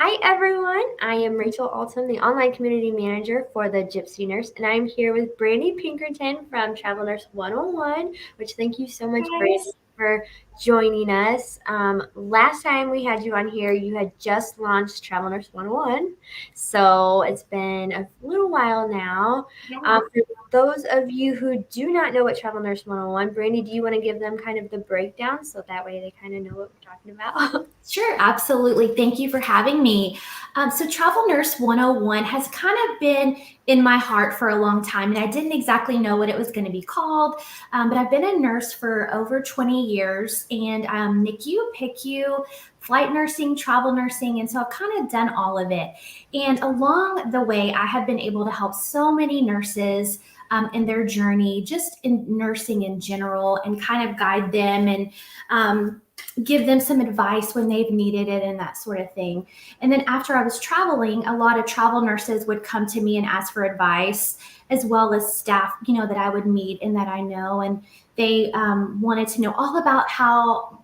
Hi everyone, I am Rachel Altum, the online community manager for the Gypsy Nurse, and I'm here with Brandy Pinkerton from Travel Nurse 101, which thank you so much, Brandy, Guys. for joining us. Last time we had you on here, you had just launched Travel Nurse 101, so it's been a little while now. Yeah. For those of you who do not know what Travel Nurse 101, Brandy, do you want to give them kind of the breakdown so that way they kind of know what we're talking about? Sure, absolutely. Thank you for having me. So, Travel Nurse 101 has kind of been in my heart for a long time, and I didn't exactly know what it was going to be called. But I've been a nurse for over 20 years, and NICU, PICU, flight nursing, travel nursing, and so I've kind of done all of it. And along the way, I have been able to help so many nurses in their journey, just in nursing in general, and kind of guide them and give them some advice when they've needed it and that sort of thing. And then after I was traveling, a lot of travel nurses would come to me and ask for advice, as well as staff, that I would meet and that I know. And they wanted to know all about how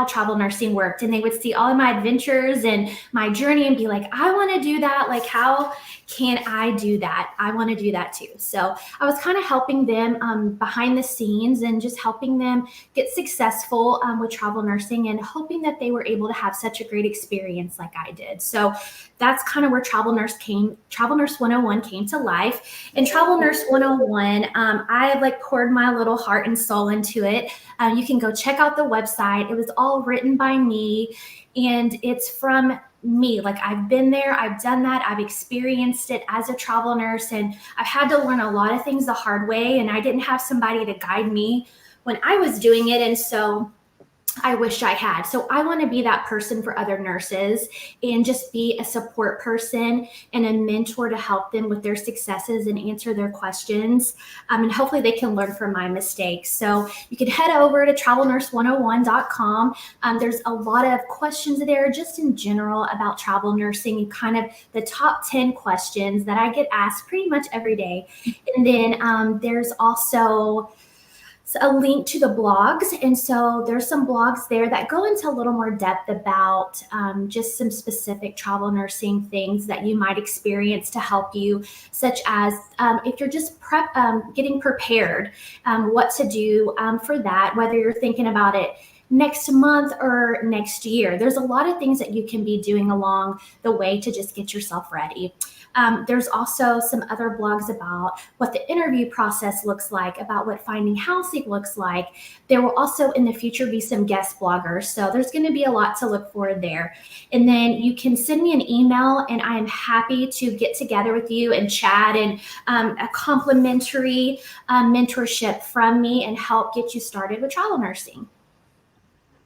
travel nursing worked, and they would see all of my adventures and my journey and be like, I want to do that. Like, how can I do that? I want to do that too. So I was kind of helping them behind the scenes and just helping them get successful with travel nursing and hoping that they were able to have such a great experience like I did. So that's kind of where Travel Nurse 101 came to life. And Travel Nurse 101, I like poured my little heart and soul into it. You can go check out the website. It was all written by me, and it's from me. Like, I've been there, I've done that, I've experienced it as a travel nurse, and I've had to learn a lot of things the hard way, and I didn't have somebody to guide me when I was doing it. And so I wish I had. So I want to be that person for other nurses and just be a support person and a mentor to help them with their successes and answer their questions. And hopefully they can learn from my mistakes. So you can head over to travelnurse101.com. There's a lot of questions there just in general about travel nursing and kind of the top 10 questions that I get asked pretty much every day. And then there's also a link to the blogs. And so there's some blogs there that go into a little more depth about just some specific travel nursing things that you might experience to help you, such as if you're just getting prepared, what to do for that, whether you're thinking about it next month or next year. There's a lot of things that you can be doing along the way to just get yourself ready. There's also some other blogs about what the interview process looks like, about what finding housing looks like. There will also in the future be some guest bloggers. So there's going to be a lot to look forward there. And then you can send me an email, and I am happy to get together with you and chat and a complimentary mentorship from me and help get you started with travel nursing.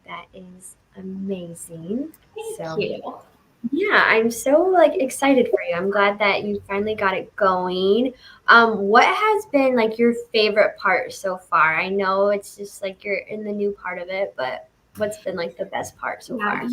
That is amazing. Thank So, you. yeah, I'm so like excited for you. I'm glad that you finally got it going. What has been like your favorite part so far? I know it's just like you're in the new part of it, but what's been like the best part so Yeah, far?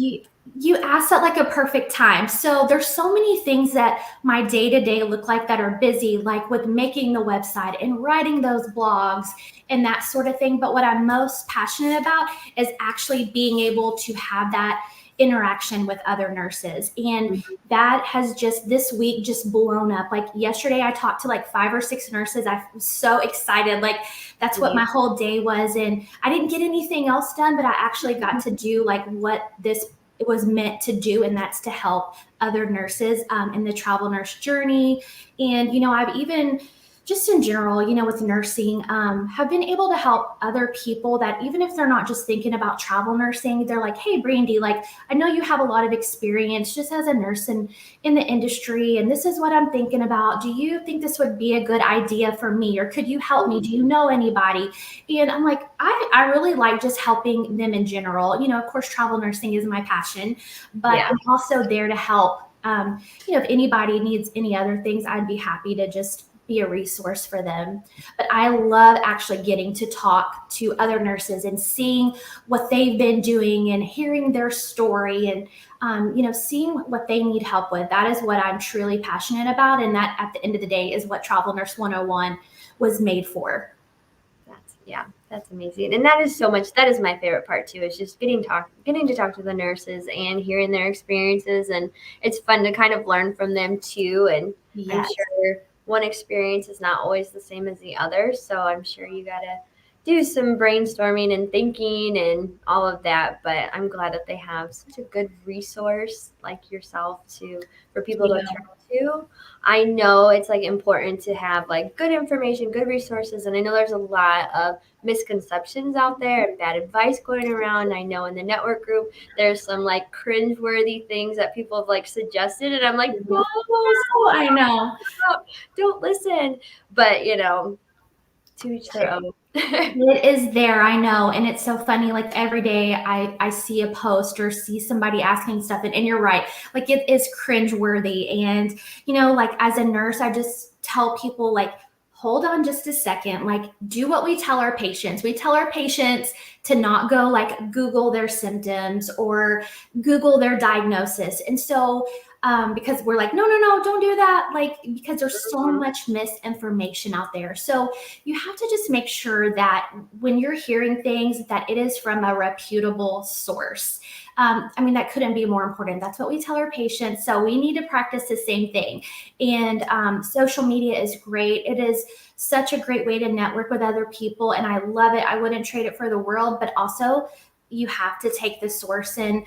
you asked at like a perfect time. So there's so many things that my day to day look like that are busy, like with making the website and writing those blogs and that sort of thing. But what I'm most passionate about is actually being able to have that interaction with other nurses. And that has just this week just blown up. Like yesterday, I talked to like 5 or 6 nurses. I was so excited. Like, that's what my whole day was. And I didn't get anything else done, but I actually got to do like what this it was meant to do, and that's to help other nurses in the travel nurse journey. And I've even just in general, with nursing, have been able to help other people that even if they're not just thinking about travel nursing, they're like, hey, Brandy, like, I know you have a lot of experience just as a nurse in the industry, and this is what I'm thinking about. Do you think this would be a good idea for me? Or could you help me? Do you know anybody? And I'm like, I really like just helping them in general. Of course, travel nursing is my passion, but I'm also there to help. If anybody needs any other things, I'd be happy to just be a resource for them. But I love actually getting to talk to other nurses and seeing what they've been doing and hearing their story and seeing what they need help with. That is what I'm truly passionate about, and that at the end of the day is what Travel Nurse 101 was made for. Yeah, That's amazing. And that is so much, that is my favorite part too, is just getting to talk to the nurses and hearing their experiences. And it's fun to kind of learn from them too. And I'm Yes. sure one experience is not always the same as the other. So I'm sure you got to do some brainstorming and thinking and all of that. But I'm glad that they have such a good resource like yourself to for people to Yeah. turn to. I know it's like important to have like good information, good resources, and I know there's a lot of misconceptions out there and bad advice going around. I know in the network group there's some like cringeworthy things that people have like suggested, and I'm like, no, Oh, I know. stop, don't listen. But to each their own. It is there, I know. And it's so funny. Like every day I see a post or see somebody asking stuff, and you're right. Like it is cringeworthy. And, like as a nurse, I just tell people, like, hold on just a second. Like, do what we tell our patients. We tell our patients to not go like Google their symptoms or Google their diagnosis. And so because we're like, no, no, no, don't do that. Like, because there's so much misinformation out there. So you have to just make sure that when you're hearing things, that it is from a reputable source. I mean, that couldn't be more important. That's what we tell our patients. So we need to practice the same thing. And social media is great. It is such a great way to network with other people. And I love it. I wouldn't trade it for the world, but also you have to take the source. And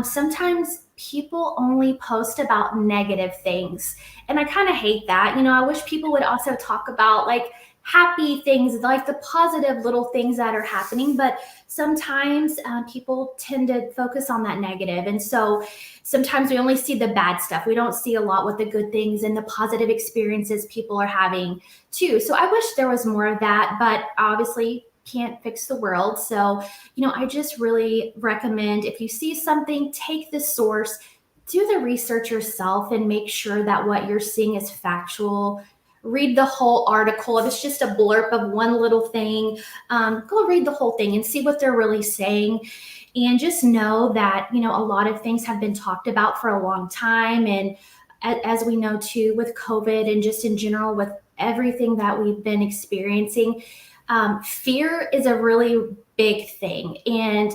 sometimes people only post about negative things. And I kind of hate that. I wish people would also talk about like happy things, like the positive little things that are happening. But sometimes people tend to focus on that negative. And so sometimes we only see the bad stuff. We don't see a lot what the good things and the positive experiences people are having too. So I wish there was more of that, but obviously can't fix the world. So, I just really recommend, if you see something, take the source, do the research yourself, and make sure that what you're seeing is factual. Read the whole article. If it's just a blurb of one little thing, go read the whole thing and see what they're really saying. And just know that, a lot of things have been talked about for a long time. And as we know too, with COVID and just in general, with everything that we've been experiencing, fear is a really big thing. And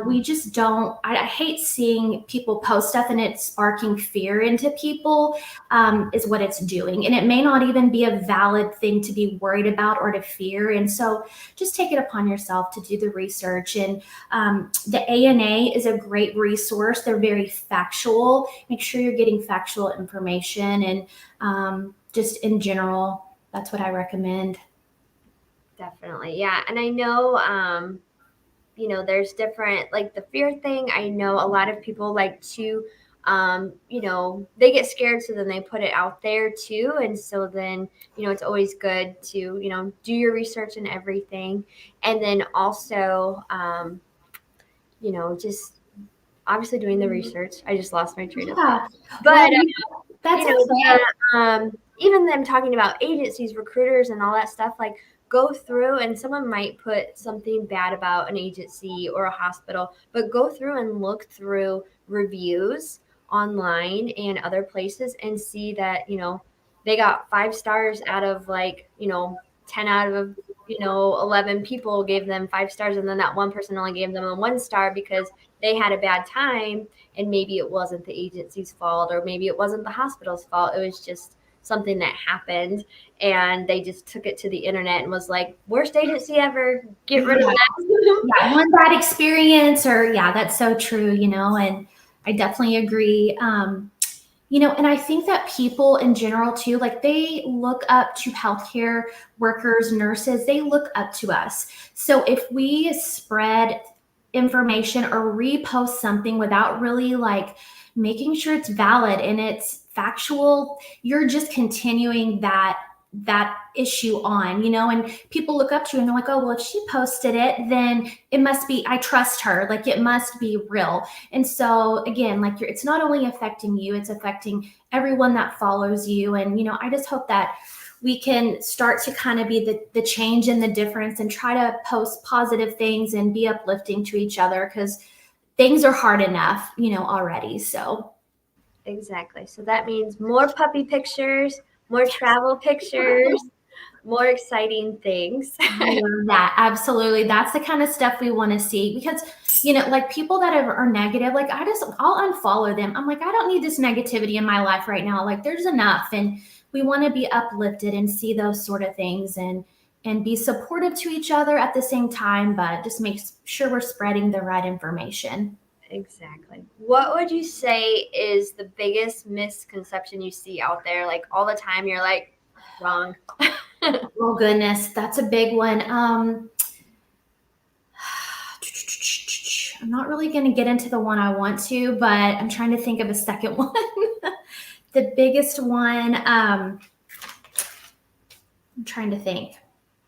we just don't, I hate seeing people post stuff and it's sparking fear into people, is what it's doing. And it may not even be a valid thing to be worried about or to fear. And so just take it upon yourself to do the research. And the ANA is a great resource. They're very factual. Make sure you're getting factual information. And just in general, that's what I recommend. Definitely. Yeah. And I know, there's different, like the fear thing. I know a lot of people like to, they get scared. So then they put it out there too. And so then, it's always good to, do your research and everything. And then also, just obviously doing the research. I just lost my train of thought. Yeah. But, Well, that's okay. even them talking about agencies, recruiters, and all that stuff, like go through, and someone might put something bad about an agency or a hospital, but go through and look through reviews online and other places and see that, they got 5 stars out of like, 10 out of, 11 people gave them 5 stars. And then that one person only gave them a 1 star because they had a bad time, and maybe it wasn't the agency's fault, or maybe it wasn't the hospital's fault. It was just something that happened, and they just took it to the internet and was like, worst agency ever, get rid of that. Yeah, one bad experience, or yeah, that's so true, and I definitely agree. And I think that people in general too, like they look up to healthcare workers, nurses, they look up to us. So if we spread information or repost something without really like making sure it's valid and it's factual, you're just continuing that issue on, and people look up to you and they're like, oh, well, if she posted it, then it must be, I trust her, like it must be real. And so again, like it's not only affecting you, it's affecting everyone that follows you. And I just hope that we can start to kind of be the change and the difference, and try to post positive things and be uplifting to each other, because things are hard enough, already. So Exactly. So that means more puppy pictures, more travel pictures. more exciting things. I love that. Absolutely. That's the kind of stuff we want to see because, like people that are negative, like I'll unfollow them. I'm like, I don't need this negativity in my life right now. Like there's enough. And we want to be uplifted and see those sort of things and be supportive to each other at the same time, but just make sure we're spreading the right information. Exactly. What would you say is the biggest misconception you see out there? Like all the time, you're like, wrong. Oh goodness, that's a big one. I'm not really going to get into the one I want to, but I'm trying to think of a second one. The biggest one, I'm trying to think.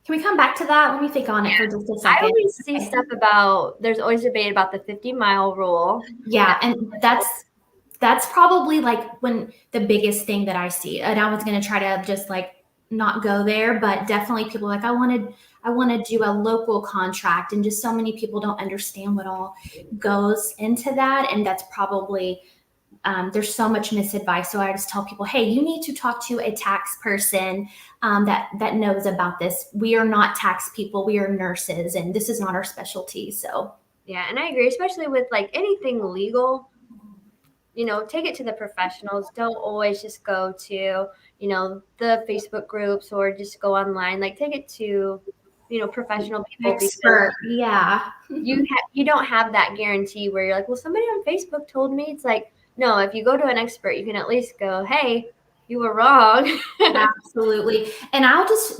Can we come back to that? Let me think on it for just a second. I always see stuff about, there's always debate about the 50-mile rule. Yeah, and that's probably like when the biggest thing that I see. And I was going to try to just like not go there, but definitely people like I want to do a local contract, and just so many people don't understand what all goes into that, and that's probably there's so much misadvice. So I just tell people, hey, you need to talk to a tax person that knows about this. We are not tax people. We are nurses, and this is not our specialty. So yeah, and I agree, especially with like anything legal. Take it to the professionals. Don't always just go to the Facebook groups or just go online. Like take it to professional people. Expert, yeah. You don't have that guarantee where you're like, well, somebody on Facebook told me. It's like, no, if you go to an expert, you can at least go, hey, you were wrong. Absolutely. And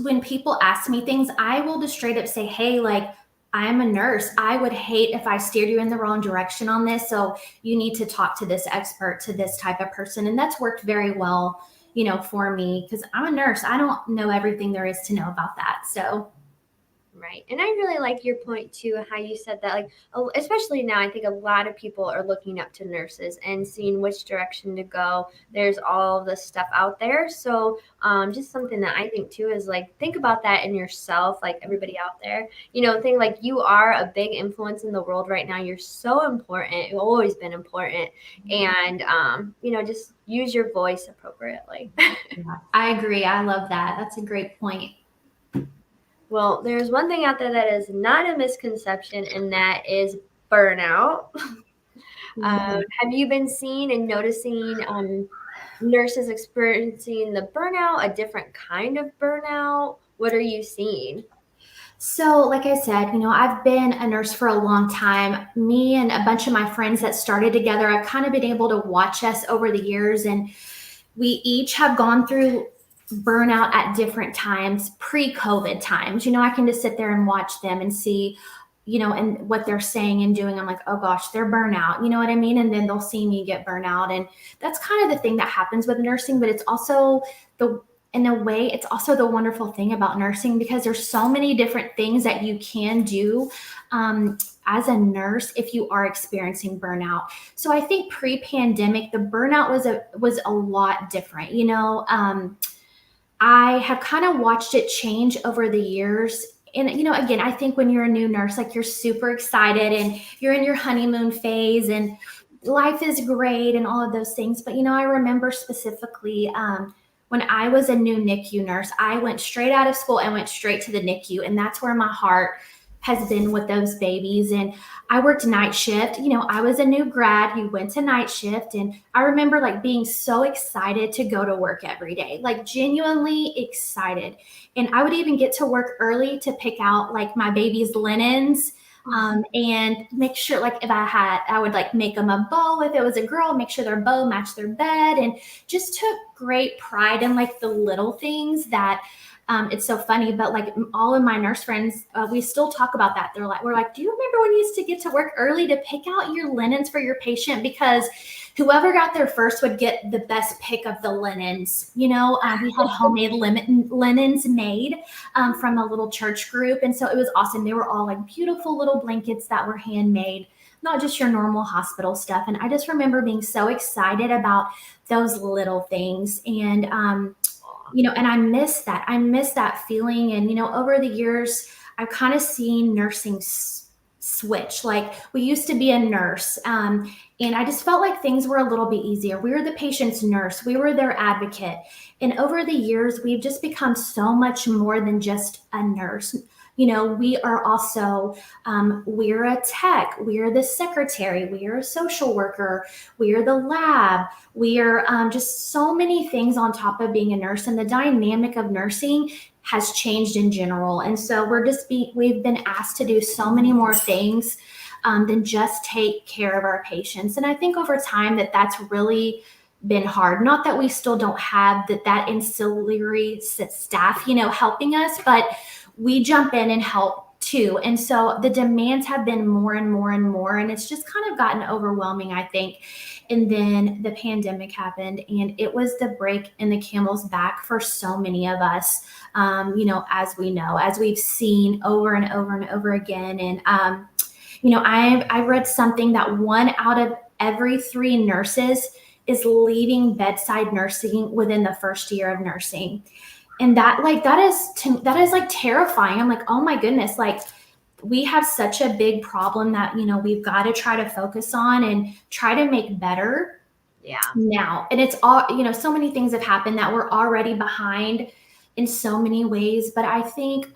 when people ask me things, I will just straight up say, hey, like, I'm a nurse. I would hate if I steered you in the wrong direction on this. So you need to talk to this expert, to this type of person. And that's worked very well, for me because I'm a nurse. I don't know everything there is to know about that. So. Right. And I really like your point too, how you said that, like, especially now, I think a lot of people are looking up to nurses and seeing which direction to go. There's all this stuff out there. So just something that I think too is like, think about that in yourself, like everybody out there, think like you are a big influence in the world right now. You're so important. You've always been important. And, just use your voice appropriately. Yeah, I agree. I love that. That's a great point. Well, there's one thing out there that is not a misconception, and that is burnout. Have you been seeing and noticing nurses experiencing the burnout, a different kind of burnout? What are you seeing? So, like I said, I've been a nurse for a long time. Me and a bunch of my friends that started together, I've kind of been able to watch us over the years, and we each have gone through burnout at different times, pre-COVID times. I can just sit there and watch them and see, and what they're saying and doing. I'm like, oh gosh, they're burnout. You know what I mean? And then they'll see me get burnout. And that's kind of the thing that happens with nursing, but it's also in a way, it's also the wonderful thing about nursing because there's so many different things that you can do as a nurse if you are experiencing burnout. So I think pre-pandemic, the burnout was a lot different. I have kind of watched it change over the years. And, again, I think when you're a new nurse, like you're super excited and you're in your honeymoon phase and life is great and all of those things. But, I remember specifically when I was a new NICU nurse, I went straight out of school and went straight to the NICU. And that's where my heart has been with those babies. And I worked night shift. I was a new grad who went to night shift. And I remember like being so excited to go to work every day, like genuinely excited. And I would even get to work early to pick out like my baby's linens and make sure like if I would like make them a bow. If it was a girl, make sure their bow matched their bed, and just took great pride in like the little things that it's so funny, but like all of my nurse friends, we still talk about that. We're like, do you remember when you used to get to work early to pick out your linens for your patient? Because whoever got there first would get the best pick of the linens. We had homemade linens made from a little church group. And so it was awesome. They were all like beautiful little blankets that were handmade, not just your normal hospital stuff. And I just remember being so excited about those little things. And, and I miss that. I miss that feeling. And, over the years, I've kind of seen nursing switch. Like we used to be a nurse And I just felt like things were a little bit easier. We were the patient's nurse, we were their advocate. And over the years, we've just become so much more than just a nurse. We are also, we're a tech, we're the secretary, we are a social worker, we are the lab, we are just so many things on top of being a nurse. And the dynamic of nursing has changed in general. And so we've been asked to do so many more things than just take care of our patients. And I think over time that's really been hard. Not that we still don't have that ancillary staff, helping us, but we jump in and help too. And so the demands have been more and more and more, and it's just kind of gotten overwhelming, I think. And then the pandemic happened, and it was the break in the camel's back for so many of us, as we've seen over and over and over again. And I read something that 1 out of every 3 nurses is leaving bedside nursing within the first year of nursing. And that is like terrifying. I'm like, oh my goodness, like we have such a big problem that, we've got to try to focus on and try to make better now. And it's all, so many things have happened that we're already behind in so many ways. But I think,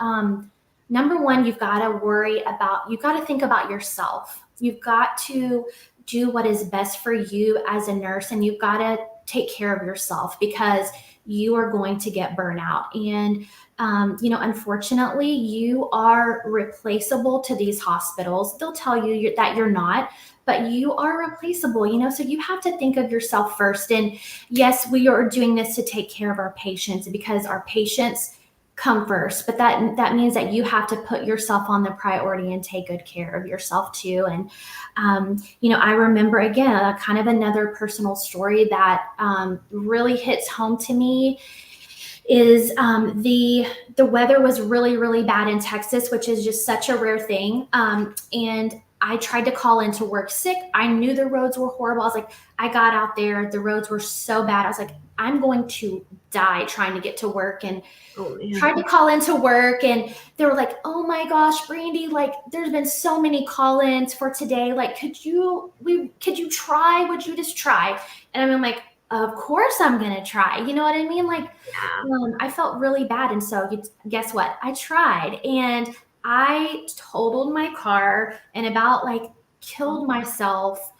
number one, you've got to think about yourself. You've got to do what is best for you as a nurse, and you've got to take care of yourself, because you are going to get burnout. And, unfortunately, you are replaceable to these hospitals. They'll tell you that you're not, but you are replaceable, so you have to think of yourself first. And yes, we are doing this to take care of our patients, because our patients come first, but that means that you have to put yourself on the priority and take good care of yourself too. And I remember, again, kind of another personal story that really hits home to me is the weather was really, really bad in Texas, which is just such a rare thing. And I tried to call into work sick. I knew the roads were horrible. I was like, I got out there, the roads were so bad. I was like, I'm going to die trying to get to work. And tried to call into work, and they were like, oh my gosh, Brandy, like there's been so many call-ins for today. Like, could you try? Would you just try? And I'm like, of course I'm going to try. You know what I mean? Like, I felt really bad. And so guess what? I tried, and I totaled my car and about killed myself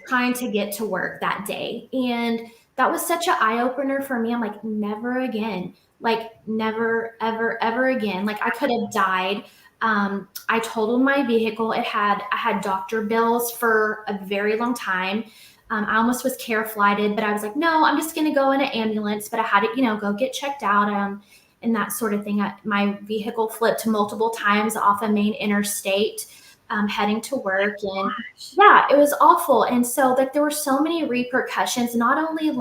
trying to get to work that day. And that was such an eye-opener for me. I'm like, never again. Like, never, ever, ever again. Like, I could have died. I totaled my vehicle. I had doctor bills for a very long time. I almost was care flighted, but I was like, no, I'm just going to go in an ambulance. But I had to, go get checked out and that sort of thing. My vehicle flipped multiple times off a main interstate, heading to work. And yeah, it was awful. And so there were so many repercussions, not only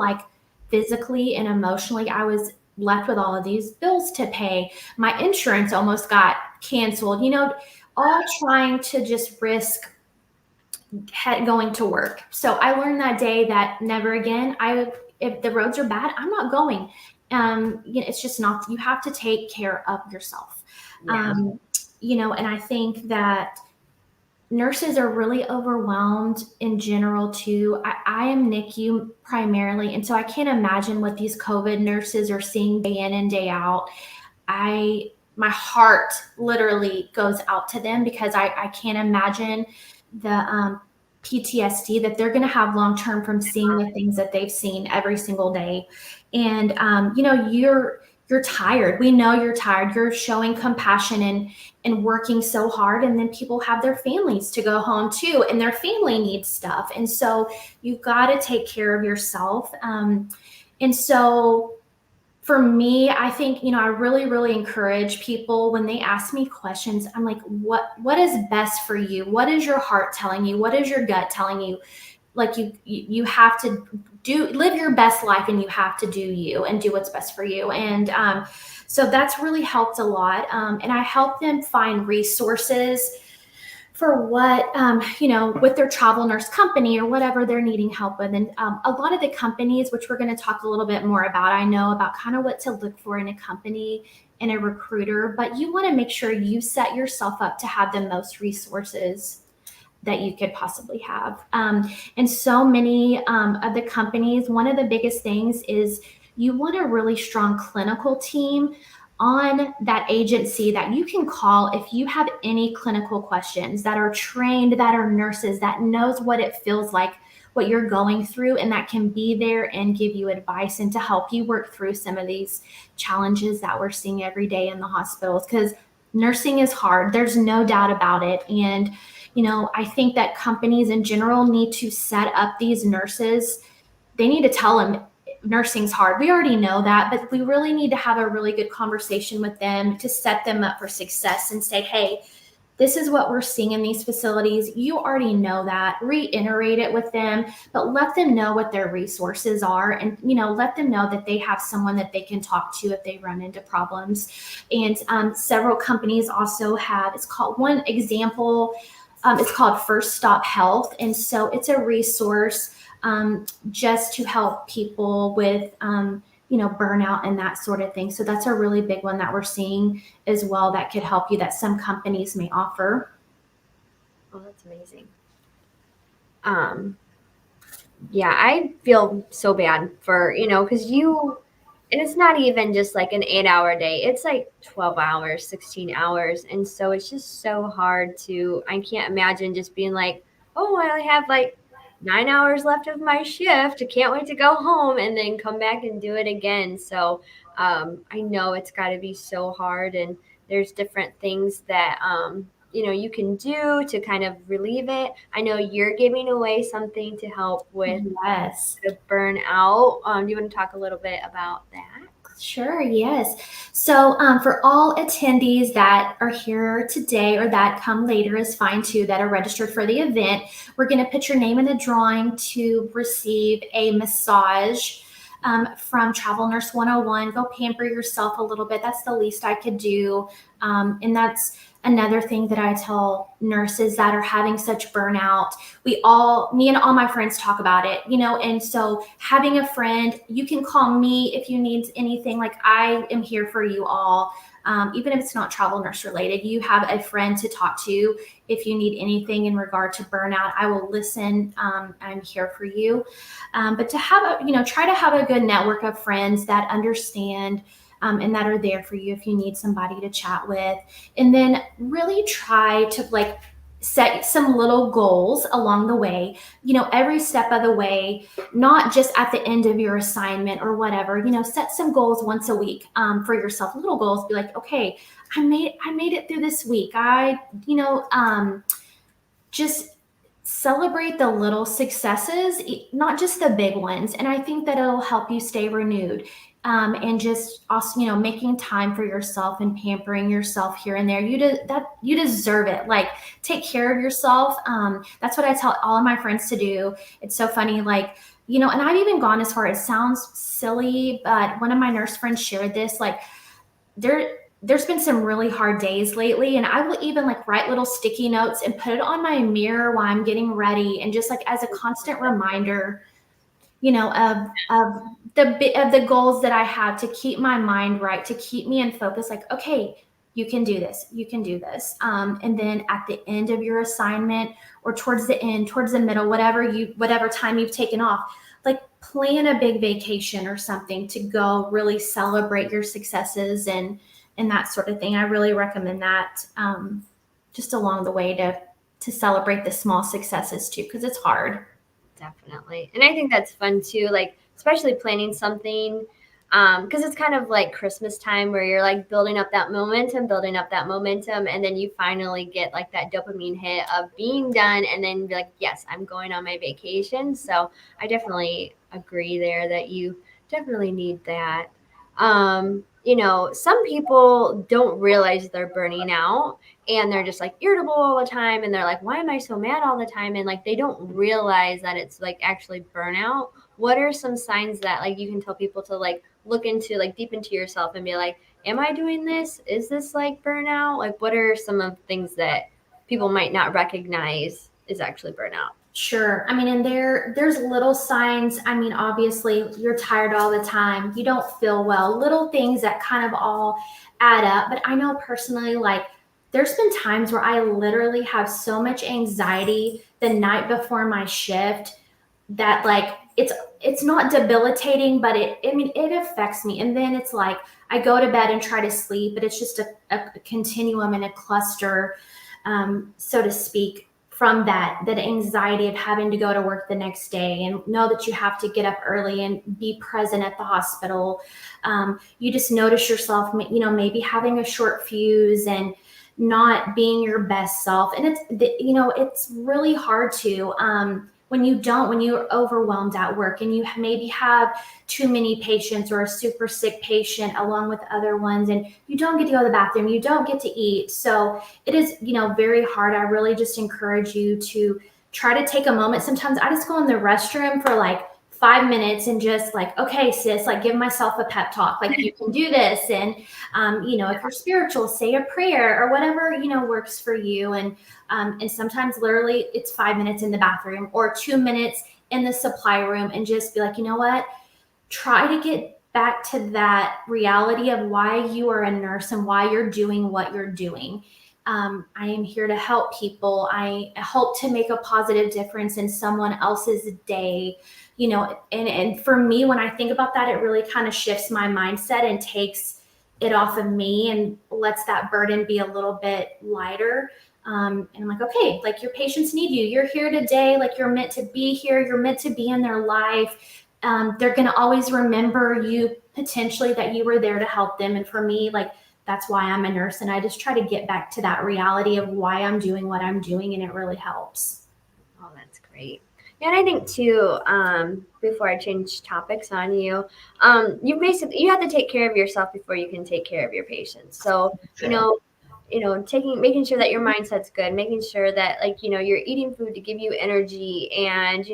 physically and emotionally. I was left with all of these bills to pay. My insurance almost got canceled, all trying to just risk going to work. So I learned that day that never again. If the roads are bad, I'm not going. It's just not. You have to take care of yourself. And I think that nurses are really overwhelmed in general too. I am NICU primarily, and so I can't imagine what these COVID nurses are seeing day in and day out. My heart literally goes out to them, because I can't imagine the PTSD that they're going to have long term from seeing the things that they've seen every single day. And you're tired. We know you're tired. You're showing compassion and working so hard. And then people have their families to go home too, and their family needs stuff. And so you've got to take care of yourself. And so for me, I think, I really, really encourage people when they ask me questions. I'm like, what is best for you? What is your heart telling you? What is your gut telling you? Like, you have to live your best life, and you have to do you and do what's best for you. And so that's really helped a lot. And I help them find resources for what, with their travel nurse company or whatever they're needing help with. And a lot of the companies, which we're going to talk a little bit more about, I know about kind of what to look for in a company and a recruiter, but you want to make sure you set yourself up to have the most resources that you could possibly have. And so many of the companies, one of the biggest things is you want a really strong clinical team on that agency that you can call if you have any clinical questions, that are trained, that are nurses, that knows what it feels like, what you're going through, and that can be there and give you advice and to help you work through some of these challenges that we're seeing every day in the hospitals, because nursing is hard. There's no doubt about it. And, I think that companies in general need to set up these nurses. They need to tell them nursing's hard. We already know that, but we really need to have a really good conversation with them to set them up for success and say, hey, this is what we're seeing in these facilities. You already know that. Reiterate it with them, but let them know what their resources are, and let them know that they have someone that they can talk to if they run into problems. And several companies also have. It's called one example. It's called First Stop Health, and so it's a resource just to help people with burnout and that sort of thing. So that's a really big one that we're seeing as well that could help you, that some companies may offer. Oh, that's amazing. Yeah, I feel so bad for, because and it's not even just like an 8-hour day. It's like 12 hours, 16 hours. And so it's just so hard I can't imagine just being like, oh, I have like 9 hours left of my shift. I can't wait to go home and then come back and do it again. So I know it's got to be so hard. And there's different things that, you can do to kind of relieve it. I know you're giving away something to help with Yes. the burnout. Do you want to talk a little bit about that? Sure, yes. So for all attendees that are here today or that come later is fine too, that are registered for the event, we're going to put your name in the drawing to receive a massage from Travel Nurse 101. Go pamper yourself a little bit. That's the least I could do. And that's another thing that I tell nurses that are having such burnout. Me and all my friends talk about it, and so having a friend, you can call me if you need anything. Like, I am here for you all. Even if it's not travel nurse related, you have a friend to talk to. If you need anything in regard to burnout, I will listen. I'm here for you. But to try to have a good network of friends that understand and that are there for you if you need somebody to chat with. And then really try to set some little goals along the way, every step of the way, not just at the end of your assignment or whatever. Set some goals once a week for yourself, little goals. Be like, okay, I made it through this week. Just celebrate the little successes, not just the big ones. And I think that it'll help you stay renewed. And just also, making time for yourself and pampering yourself here and there. You deserve it. Like, take care of yourself. That's what I tell all of my friends to do. It's so funny. And I've even gone as far, it sounds silly, but one of my nurse friends shared this, there's been some really hard days lately, and I will even write little sticky notes and put it on my mirror while I'm getting ready, and just as a constant reminder, of the goals that I have, to keep my mind right, to keep me in focus. Like, okay, you can do this. You can do this. And then at the end of your assignment, or towards the end, towards the middle, whatever time you've taken off, plan a big vacation or something to go really celebrate your successes and that sort of thing. I really recommend that just along the way to celebrate the small successes too, because it's hard. Definitely. And I think that's fun too, especially planning something, because it's kind of like Christmas time where you're building up that momentum, and then you finally get that dopamine hit of being done, and then be like, yes, I'm going on my vacation. So I definitely agree there that you definitely need that. Some people don't realize they're burning out, and they're just irritable all the time, and they're like, why am I so mad all the time? And they don't realize that it's actually burnout. What are some signs that you can tell people to look into, deep into yourself, and be like, am I doing this? Is this burnout? What are some of the things that people might not recognize is actually burnout? Sure. And there's little signs. Obviously you're tired all the time. You don't feel well, little things that kind of all add up. But I know personally, there's been times where I literally have so much anxiety the night before my shift that like it's not debilitating, but it affects me. And then it's like I go to bed and try to sleep, but it's just a continuum and a cluster, so to speak, from that anxiety of having to go to work the next day and know that you have to get up early and be present at the hospital. You just notice yourself, maybe having a short fuse and not being your best self. And it's really hard to, when you're overwhelmed at work and you maybe have too many patients or a super sick patient along with other ones, and you don't get to go to the bathroom, you don't get to eat. So it is, very hard. I really just encourage you to try to take a moment. Sometimes I just go in the restroom for like 5 minutes and just like, okay, sis, like give myself a pep talk, like you can do this. And, if you're spiritual, say a prayer or whatever, works for you. And sometimes literally it's 5 minutes in the bathroom or 2 minutes in the supply room, and just be like, you know what? Try to get back to that reality of why you are a nurse and why you're doing what you're doing. I am here to help people. I hope to make a positive difference in someone else's day. And for me, when I think about that, it really kind of shifts my mindset and takes it off of me and lets that burden be a little bit lighter. And I'm like, okay, like your patients need you. You're here today. Like you're meant to be here. You're meant to be in their life. They're going to always remember you potentially that you were there to help them. And for me, like, that's why I'm a nurse. And I just try to get back to that reality of why I'm doing what I'm doing. And it really helps. Oh, that's great. Yeah, and I think too, before I change topics on you, you have to take care of yourself before you can take care of your patients. So, making sure that your mindset's good, making sure that like, you're eating food to give you energy and,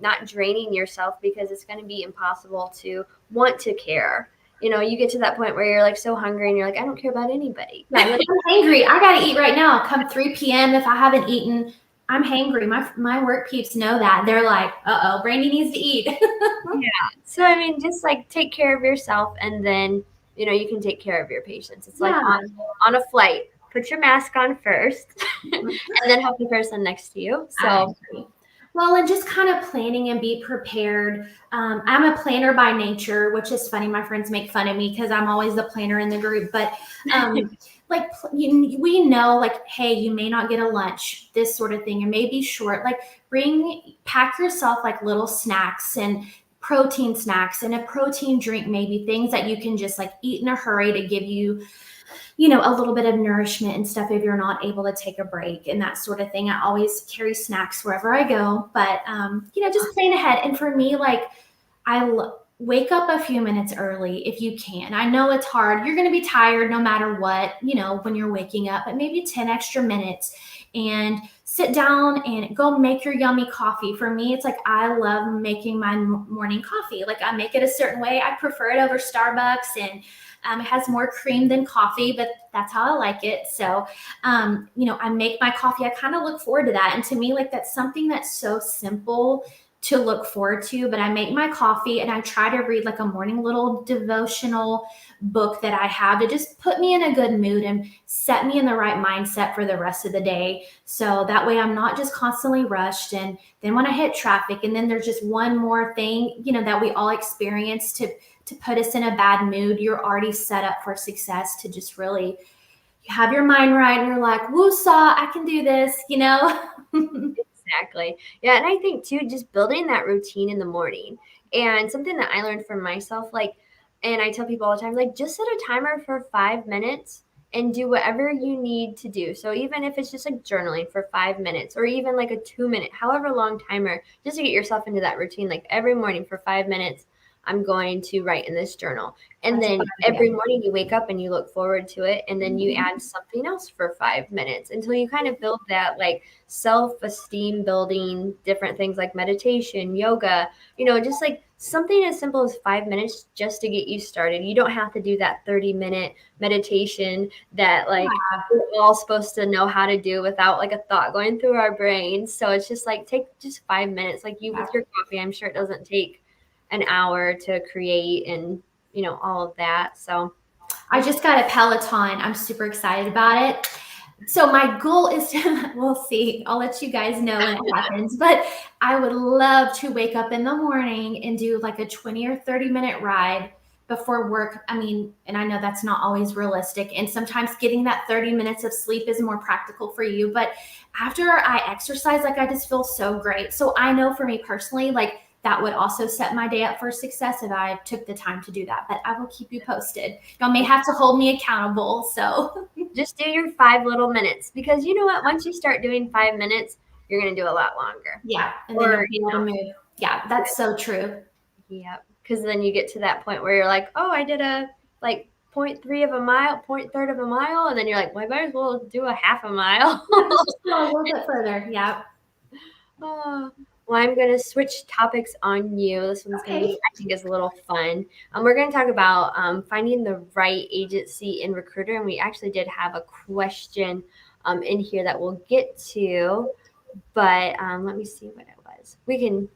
not draining yourself, because it's going to be impossible to want to care. You get to that point where you're like so hungry and you're like, I don't care about anybody. Yeah, like, I'm hangry. I got to eat right now. Come 3 p.m. if I haven't eaten, I'm hangry. My work peeps know that. They're like, uh-oh, Brandy needs to eat. Yeah. So, I mean, just like take care of yourself, and then, you can take care of your patients. It's like Yeah. on a flight, put your mask on first and then help the person next to you. So, Well, and just kind of planning and be prepared. I'm a planner by nature, which is funny. My friends make fun of me because I'm always the planner in the group. But like we know, like, hey, you may not get a lunch, this sort of thing. It may be short. Like pack yourself like little snacks and protein snacks and a protein drink, maybe things that you can just like eat in a hurry to give you a little bit of nourishment and stuff if you're not able to take a break and that sort of thing. I always carry snacks wherever I go, but just plan ahead. And for me, like wake up a few minutes early if you can. I know it's hard. You're going to be tired no matter what, when you're waking up, but maybe 10 extra minutes and sit down and go make your yummy coffee. For me, it's like I love making my morning coffee. Like I make it a certain way. I prefer it over Starbucks, and it has more cream than coffee, but that's how I like it. So, I make my coffee. I kind of look forward to that. And to me, like that's something that's so simple to look forward to. But I make my coffee and I try to read like a morning little devotional book that I have to just put me in a good mood and set me in the right mindset for the rest of the day. So that way I'm not just constantly rushed. And then when I hit traffic and then there's just one more thing, that we all experience to put us in a bad mood, you're already set up for success to just really have your mind right. And you're like, woosah, I can do this, Exactly. Yeah. And I think too, just building that routine in the morning, and something that I learned from myself, like, and I tell people all the time, like, just set a timer for 5 minutes and do whatever you need to do. So even if it's just like journaling for 5 minutes, or even like a 2 minute, however long timer, just to get yourself into that routine, like every morning for 5 minutes, I'm going to write in this journal. And then every morning you wake up and you look forward to it. And then you add something else for 5 minutes until you kind of build that like self-esteem building, different things like meditation, yoga, just like something as simple as 5 minutes just to get you started. You don't have to do that 30-minute meditation that like we're all supposed to know how to do without like a thought going through our brains. So it's just like take just 5 minutes, like you with your coffee. I'm sure it doesn't take an hour to create and all of that. So I just got a Peloton. I'm super excited about it. So my goal is to, we'll see. I'll let you guys know when it happens. But I would love to wake up in the morning and do like a 20 or 30-minute ride before work. I mean, and I know that's not always realistic. And sometimes getting that 30 minutes of sleep is more practical for you. But after I exercise, like I just feel so great. So I know for me personally, like that would also set my day up for success if I took the time to do that. But I will keep you posted. Y'all may have to hold me accountable. So Just do your 5 little minutes, because you know what? Once you start doing 5 minutes, you're going to do a lot longer. yeah, and then you'll be able to move. Yeah, that's so true. Yeah, because then you get to that point where you're like, oh, I did a like 0.3 of a mile, 0.3 of a mile, and then you're like, well, I might as well do a half a mile. Just go a little bit further. Yeah. Oh, well, I'm going to switch topics on you. This one's going to be, Okay. I think, is a little fun. We're going to talk about finding the right agency and recruiter, and we actually did have a question in here that we'll get to, but let me see what it was. We can.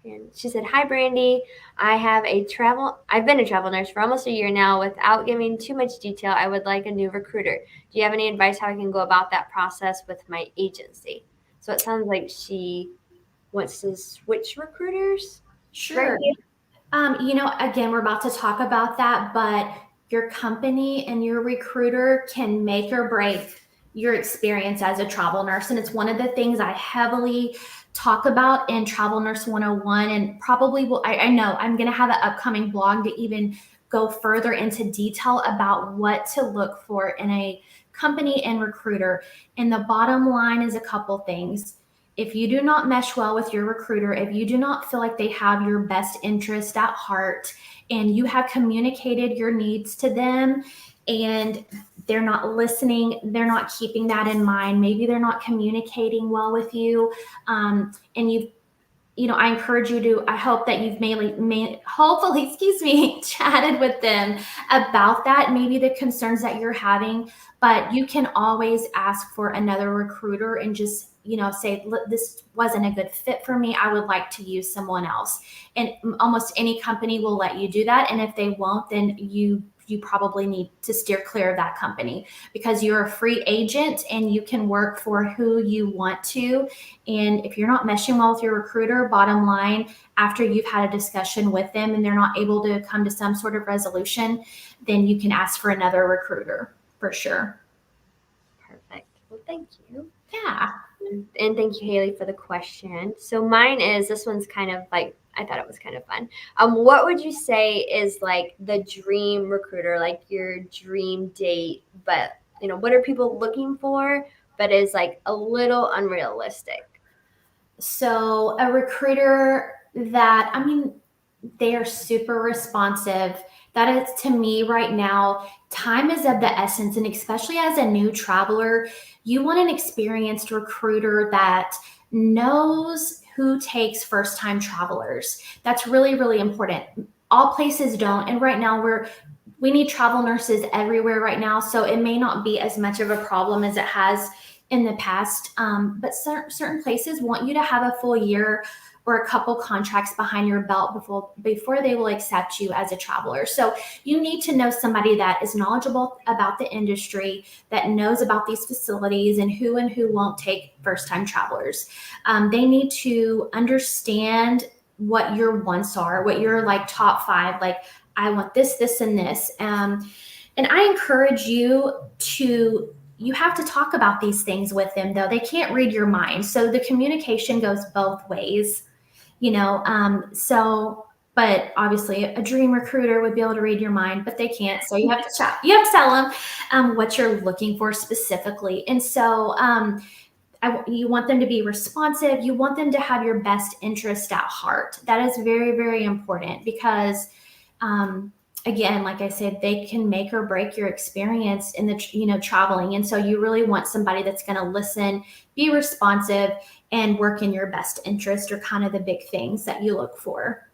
And she said, "Hi, Brandy. I've been a travel nurse for almost a year now. Without giving too much detail, I would like a new recruiter. Do you have any advice how I can go about that process with my agency?" So it sounds like she wants to switch recruiters. Sure. Again, we're about to talk about that, but your company and your recruiter can make or break your experience as a travel nurse. And it's one of the things I heavily talk about in Travel Nurse 101. And probably I know I'm going to have an upcoming blog to even go further into detail about what to look for in a company and recruiter. And the bottom line is a couple things. If you do not mesh well with your recruiter, if you do not feel like they have your best interest at heart and you have communicated your needs to them and they're not listening, they're not keeping that in mind, maybe they're not communicating well with you, and I encourage you to, I hope that you've hopefully, chatted with them about that, maybe the concerns that you're having, but you can always ask for another recruiter and just, say, this wasn't a good fit for me. I would like to use someone else. And almost any company will let you do that. And if they won't, then you probably need to steer clear of that company because you're a free agent and you can work for who you want to. And if you're not meshing well with your recruiter, bottom line, after you've had a discussion with them and they're not able to come to some sort of resolution, then you can ask for another recruiter for sure. Perfect. Well, thank you. Yeah. And thank you, Haley, for the question. So mine is, this one's kind of like, I thought it was kind of fun. What would you say is like the dream recruiter, like your dream date, but what are people looking for, but is like a little unrealistic? So a recruiter that, they are super responsive. That is, to me right now, time is of the essence. And especially as a new traveler, you want an experienced recruiter that knows who takes first time travelers. That's really, really important. All places don't. And right now we need travel nurses everywhere right now. So it may not be as much of a problem as it has in the past. But certain places want you to have a full year or a couple contracts behind your belt before they will accept you as a traveler. So you need to know somebody that is knowledgeable about the industry, that knows about these facilities and who won't take first-time travelers. They need to understand what your wants are, what your like top 5, like I want this, this, and this. And I encourage you have to talk about these things with them, though. They can't read your mind. So the communication goes both ways, but obviously a dream recruiter would be able to read your mind, but they can't. So you have to chat. You have to tell them what you're looking for specifically. And so you want them to be responsive. You want them to have your best interest at heart. That is very, very important because, again, like I said, they can make or break your experience in the, traveling. And so you really want somebody that's going to listen, be responsive, and work in your best interest are kind of the big things that you look for.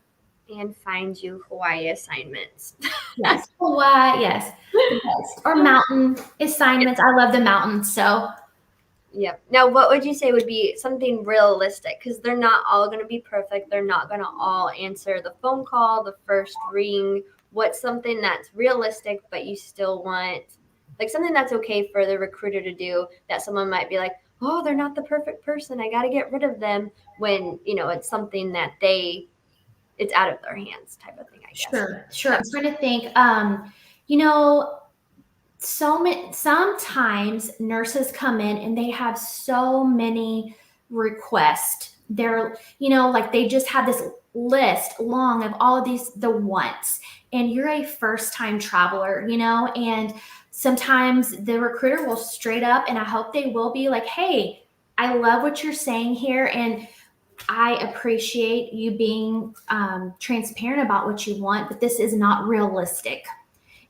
And find you Hawaii assignments. Yes. Hawaii, yes. Yes. Or mountain assignments. I love the mountains. So Yep. Now, what would you say would be something realistic? Because they're not all going to be perfect. They're not going to all answer the phone call, the first ring. What's something that's realistic, but you still want like something that's okay for the recruiter to do that someone might be like, oh, they're not the perfect person, I got to get rid of them, when, it's something that it's out of their hands type of thing, I guess. Sure. I'm trying to think. You know, sometimes nurses come in and they have so many requests. They're, like they just have this list long of all of the wants, and you're a first time traveler, and sometimes the recruiter will straight up, and I hope they will be like, hey, I love what you're saying here, and I appreciate you being transparent about what you want, but this is not realistic.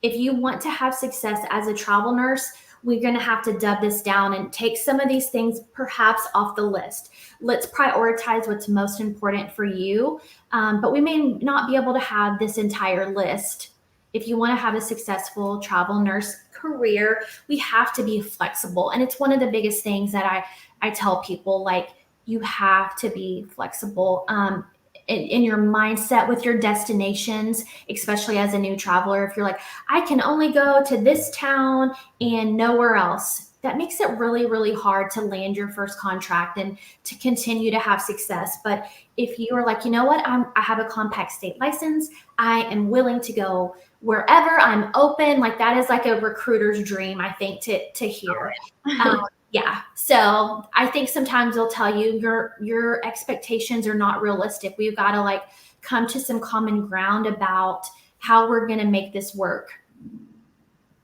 If you want to have success as a travel nurse, we're going to have to dub this down and take some of these things perhaps off the list. Let's prioritize what's most important for you. But we may not be able to have this entire list. If you want to have a successful travel nurse career, we have to be flexible. And it's one of the biggest things that I tell people, like, you have to be flexible. In your mindset with your destinations, especially as a new traveler. If you're like, I can only go to this town and nowhere else, that makes it really, really hard to land your first contract and to continue to have success. But if you are like, you know what, I have a compact state license, I am willing to go wherever, I'm open, like that is like a recruiter's dream, I think, to hear. Yeah. So I think sometimes they'll tell you your expectations are not realistic. We've got to like come to some common ground about how we're going to make this work.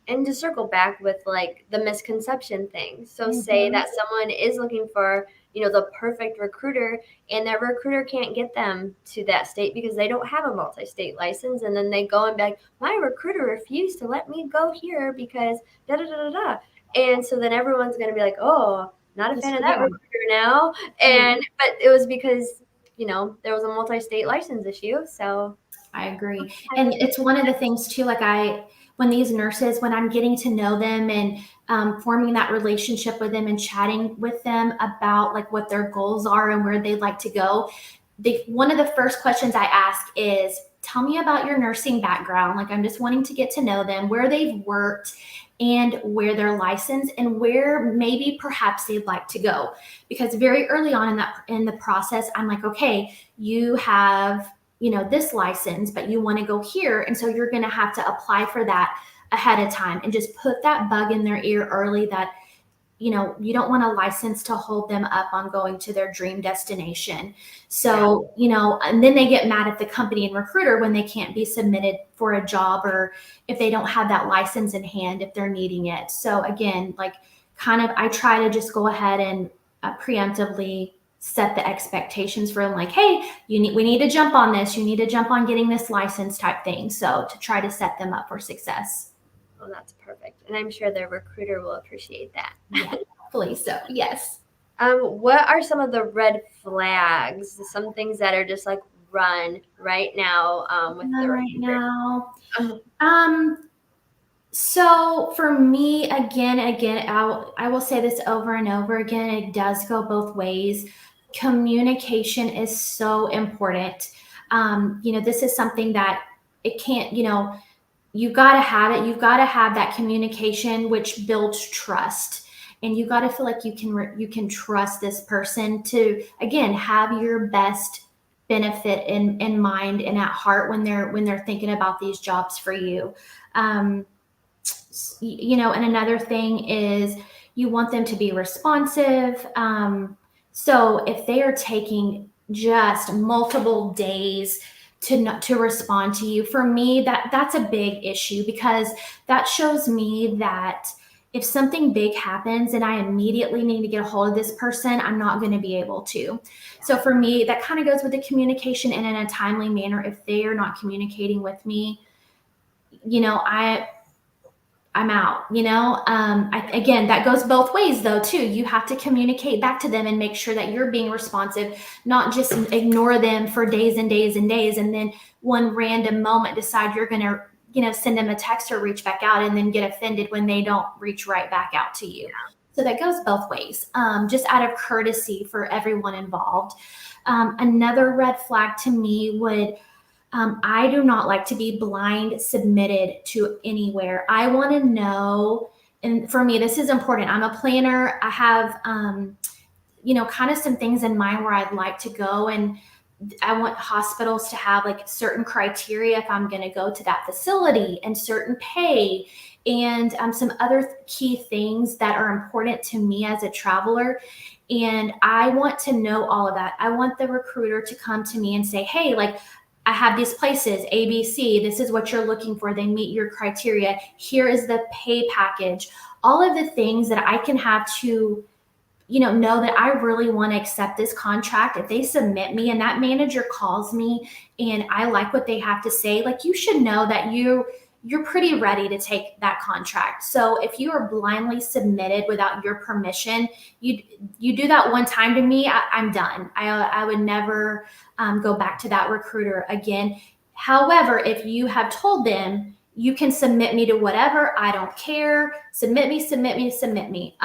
And to circle back with like the misconception thing. So say that someone is looking for, the perfect recruiter, and their recruiter can't get them to that state because they don't have a multi-state license. And then they go and be like, my recruiter refused to let me go here because da da da da da. And so then everyone's going to be like, oh, not a fan of that recruiter now. But it was because, there was a multi-state license issue. So I agree. And it's one of the things too, like when these nurses, when I'm getting to know them and forming that relationship with them and chatting with them about like what their goals are and where they'd like to go, one of the first questions I ask is, tell me about your nursing background. Like, I'm just wanting to get to know them, where they've worked and where they're licensed and where maybe perhaps they'd like to go. Because very early on in the process, I'm like, okay, you have, this license, but you want to go here. And so you're going to have to apply for that ahead of time and just put that bug in their ear early that, you don't want a license to hold them up on going to their dream destination. So, and then they get mad at the company and recruiter when they can't be submitted for a job, or if they don't have that license in hand, if they're needing it. So again, like I try to just go ahead and preemptively set the expectations for them, like, hey, we need to jump on this. You need to jump on getting this license type thing. So to try to set them up for success. Oh, that's perfect. And I'm sure their recruiter will appreciate that. Yeah, hopefully so. Yes. What are some of the red flags? Some things that are just like run right now with the recruiter? Right now. So for me, again, I will say this over and over again. It does go both ways. Communication is so important. This is something that it can't, you got to have it. You've got to have that communication, which builds trust. And you got to feel like you can trust this person to, again, have your best benefit in mind and at heart when they're thinking about these jobs for you. And another thing is you want them to be responsive. So if they are taking just multiple days to respond to you, for me, that's a big issue, because that shows me that if something big happens and I immediately need to get a hold of this person, I'm not going to be able to. So for me, that kind of goes with the communication, and in a timely manner. If they are not communicating with me, I'm out, again, that goes both ways though, too. You have to communicate back to them and make sure that you're being responsive, not just ignore them for days and days and days. And then one random moment decide you're going to, send them a text or reach back out, and then get offended when they don't reach right back out to you. So that goes both ways, just out of courtesy for everyone involved. Another red flag to me would, I do not like to be blind submitted to anywhere. I want to know and for me, this is important. I'm a planner. I have, kind of some things in mind where I'd like to go. And I want hospitals to have like certain criteria if I'm going to go to that facility, and certain pay, and some other key things that are important to me as a traveler. And I want to know all of that. I want the recruiter to come to me and say, hey, like, I have these places, ABC, this is what you're looking for. They meet your criteria. Here is the pay package. All of the things that I can have to know that I really want to accept this contract. If they submit me and that manager calls me and I like what they have to say, like, you should know that you're pretty ready to take that contract. So if you are blindly submitted without your permission, you do that one time to me, I'm done. I would never go back to that recruiter again. However, if you have told them you can submit me to whatever, I don't care. Submit me, submit me, submit me.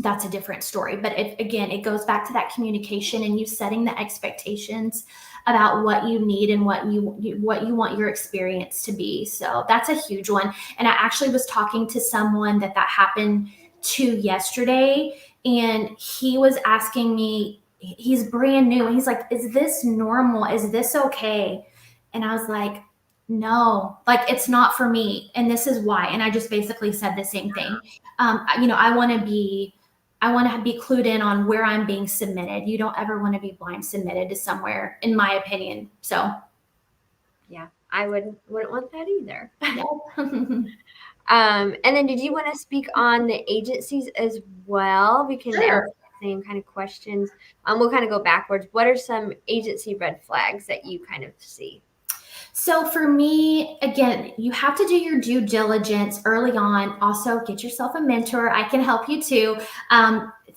That's a different story. But it goes back to that communication and you setting the expectations about what you need and what you want your experience to be. So that's a huge one. And I actually was talking to someone that happened to yesterday, and he was asking me, he's brand new, and he's like, is this normal? Is this okay? And I was like, no, like, it's not for me. And this is why. And I just basically said the same thing. I want to be clued in on where I'm being submitted. You don't ever want to be blind submitted to somewhere, in my opinion. So, yeah, I wouldn't want that either. no. And then did you want to speak on the agencies as well? We can Sure. answer the same kind of questions. We'll kind of go backwards. What are some agency red flags that you kind of see? So for me, again, you have to do your due diligence early on. Also, get yourself a mentor. I can help you too.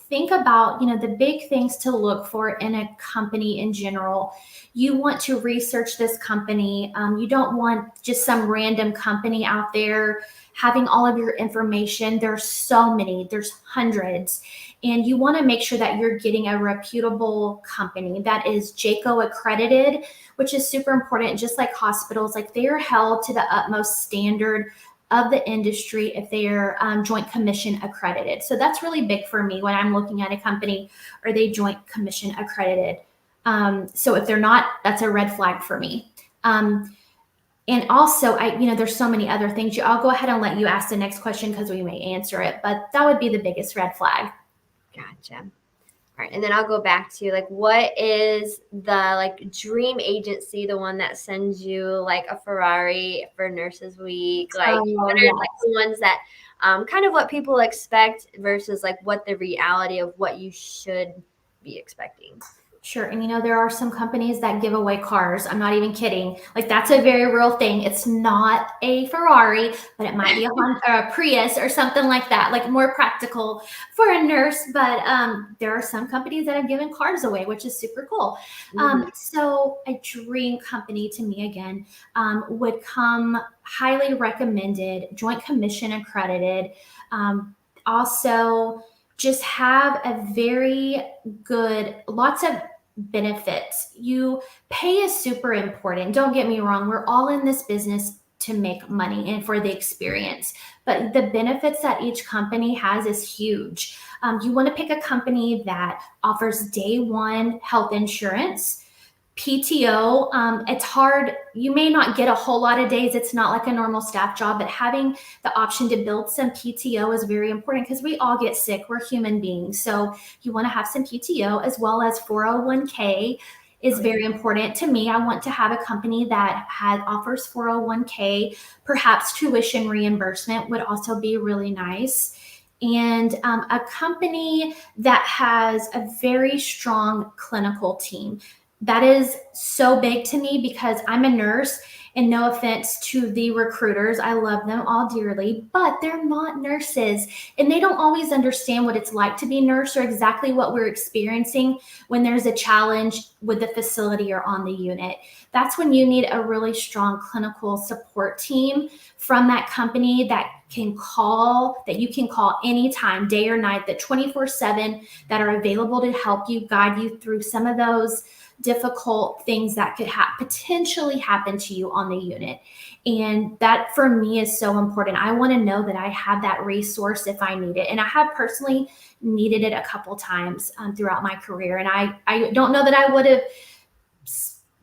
Think about, the big things to look for in a company in general. You want to research this company. You don't want just some random company out there having all of your information. There's so many, there's hundreds. And you want to make sure that you're getting a reputable company that is JACO accredited, which is super important. Just like hospitals, like, they are held to the utmost standard of the industry if they are Joint Commission accredited. So that's really big for me when I'm looking at a company. Are they Joint Commission accredited? So if they're not, that's a red flag for me. And also, there's so many other things. I'll go ahead and let you ask the next question because we may answer it, but that would be the biggest red flag. Gotcha. All right. And then I'll go back to, like, what is the, dream agency, the one that sends you like a Ferrari for Nurses Week? Like, what are like the ones that kind of what people expect versus like what the reality of what you should be expecting? Sure. And there are some companies that give away cars. I'm not even kidding. Like, that's a very real thing. It's not a Ferrari, but it might be a Honda or a Prius or something like that, like more practical for a nurse. But there are some companies that have given cars away, which is super cool. So a dream company to me, again, would come highly recommended, Joint Commission accredited. Also, just have a very good, lots of benefits. Pay is super important. Don't get me wrong. We're all in this business to make money and for the experience, but the benefits that each company has is huge. You want to pick a company that offers day one health insurance, PTO. It's hard. You may not get a whole lot of days. It's not like a normal staff job, but having the option to build some PTO is very important because we all get sick. We're human beings. So you want to have some PTO, as well as 401k is very important to me. I want to have a company that offers 401k, perhaps tuition reimbursement would also be really nice. And a company that has a very strong clinical team. That is so big to me because I'm a nurse, and no offense to the recruiters, I love them all dearly, but they're not nurses, and they don't always understand what it's like to be a nurse or exactly what we're experiencing when there's a challenge with the facility or on the unit. That's when you need a really strong clinical support team from that company that you can call anytime, day or night, that 24/7, that are available to help you, guide you through some of those difficult things that could potentially happen to you on the unit. And that for me is so important. I want to know that I have that resource if I need it. And I have personally needed it a couple times throughout my career. And I don't know that I would have,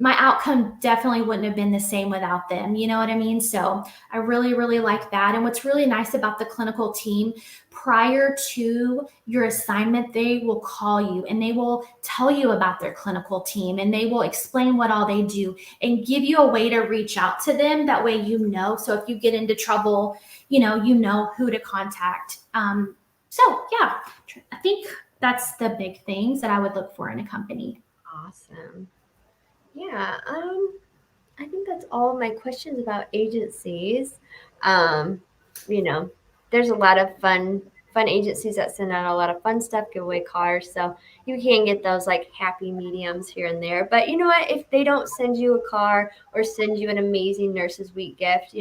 my outcome definitely wouldn't have been the same without them. You know what I mean? So I really, really like that. And what's really nice about the clinical team, prior to your assignment, they will call you and they will tell you about their clinical team and they will explain what all they do and give you a way to reach out to them. That way, you know, so if you get into trouble, you know who to contact. So yeah, I think that's the big things that I would look for in a company. Awesome. Yeah, I think that's all of my questions about agencies. Um, you know, there's a lot of fun agencies that send out a lot of fun stuff, give away cars, so you can get those like happy mediums here and there. But you know what? If they don't send you a car or send you an amazing Nurses Week gift,